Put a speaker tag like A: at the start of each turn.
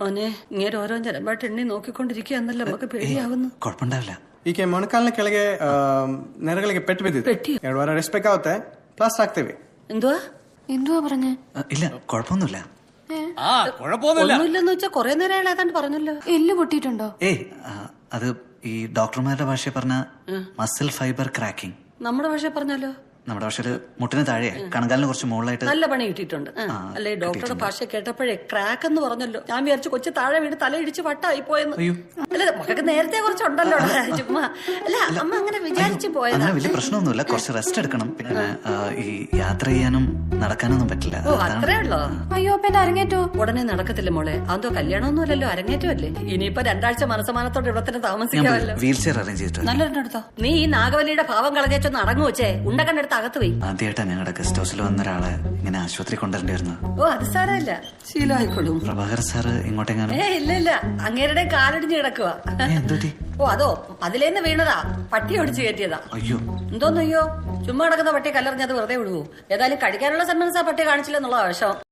A: ഓനെ ഇങ്ങനെ ഓരോ ജനമായിട്ട് എണ്ണി നോക്കിക്കൊണ്ടിരിക്കുകയെന്നല്ല നമുക്ക് പേടിയാവുന്നു.
B: കുഴപ്പമുണ്ടാവില്ല.
C: ಈಕೆ ಮೊಣಕಾಲಿನ ಕೆಳಗೆ ನೆರಗಳಿಗೆ ಪೆಟ್ಟು ಬಿದ್ದಿದೆ.
A: ಪೆಟ್ಟಿ?
C: 2 ವಾರ ರೆಸ್ಟ್ ಬೇಕಾಗುತ್ತೆ. ಪ್ಲಾಸ್ಟರ್ ಹಾಕ್ತೇವೆ.
A: എന്തുവാ പറഞ്ഞേ?
B: ഇല്ല, കുഴപ്പമൊന്നുമില്ല.
A: ഒന്നുമില്ലെന്ന് വെച്ചാ കൊറേ നേരം അയാൾ ഏതാണ്ട് പറഞ്ഞല്ലോ.
D: എല്ല് പൊട്ടിയിട്ടുണ്ടോ?
B: ഏയ് അത് ഈ ഡോക്ടർമാരുടെ ഭാഷയിൽ പറഞ്ഞ മസിൽ ഫൈബർ ക്രാക്കിംഗ്.
A: നമ്മുടെ ഭാഷ പറഞ്ഞല്ലോ.
B: നമ്മുടെ ഭാഷയില് മുട്ടിന് താഴെ കണങ്കാലിന് കുറച്ച് മുകളിലായിട്ട്
A: നല്ല പണി കിട്ടിയിട്ടുണ്ട്. അല്ലെ ഡോക്ടറുടെ ഭാഷ കേട്ടപ്പോഴേ ക്രാക്ക് എന്ന് പറഞ്ഞല്ലോ. ഞാൻ വിചാരിച്ചു കൊച്ചു താഴെ വീട് തലയിടിച്ച് വട്ടായി പോയെന്ന്. അല്ല മക്കൾക്ക് നേരത്തെ കുറച്ചുണ്ടല്ലോ ചുമ്മാ. അല്ല അമ്മ അങ്ങനെ വിചാരിച്ചു പോയത്.
B: അങ്ങനെ വലിയ പ്രശ്നമൊന്നുമില്ല. കുറച്ച് റെസ്റ്റ് എടുക്കണം. പിന്നെ ഈ യാത്ര ചെയ്യാനും നടക്കാനൊന്നും പറ്റില്ല.
A: ഓ അത്രേ ഉള്ളോ?
D: അയ്യോ അപ്പൊ എന്റെ അരങ്ങേറ്റോ?
A: ഉടനെ നടക്കത്തില്ല മോളെ. അതോ കല്യാണമൊന്നും അല്ലല്ലോ, അരങ്ങേറ്റമല്ലേ. ഇനിയിപ്പോ 2 ആഴ്ച മനസ്സമാനത്തോടെ ഇവിടെ തന്നെ താമസിക്കാമല്ലോ.
B: വീൽ ചെയർ അറേഞ്ച് ചെയ്തിട്ടുണ്ട്.
A: നല്ലൊരെണ്ണെടുത്തോ. നീ ഈ നാഗവല്ലിയുടെ ഭാവം കളഞ്ഞേച്ചൊന്ന് അടങ്ങു വെച്ചേ. ഉണ്ടക്കണ്ടെടുത്ത് അകത്ത് പോയി.
B: ആദ്യമായിട്ടാ ഞങ്ങളുടെ ഗസ്റ്റ് ഹൗസിൽ വന്ന ഒരാളെ ഇങ്ങനെ ആശുപത്രി കൊണ്ടുവരേണ്ടിയിരുന്നു.
A: ഓ അത് സാരമില്ല, ശീലമായിക്കോളും.
B: പ്രഭാകർ സാറ് ഇങ്ങോട്ടെങ്ങാനും?
A: ഇല്ല അങ്ങേരുടെ കാലടിഞ്ഞ് കിടക്കുക.
B: എന്തുപറ്റി?
A: ഓ അതോ അതിലേന്ന് വീണതാ. പട്ടി ഒടിച്ചു കയറ്റിയതാ.
B: അയ്യോ
A: എന്തോന്നയ്യോ, ചുമ്മാ കിടക്കുന്ന പട്ടി കല്ലെറിഞ്ഞത് വെറുതെ വിടുവോ? ഏതായാലും കഴിക്കാനുള്ള സന്മനസ് ആ പട്ടി കാണിച്ചില്ലെന്നുള്ള ആവശ്യം.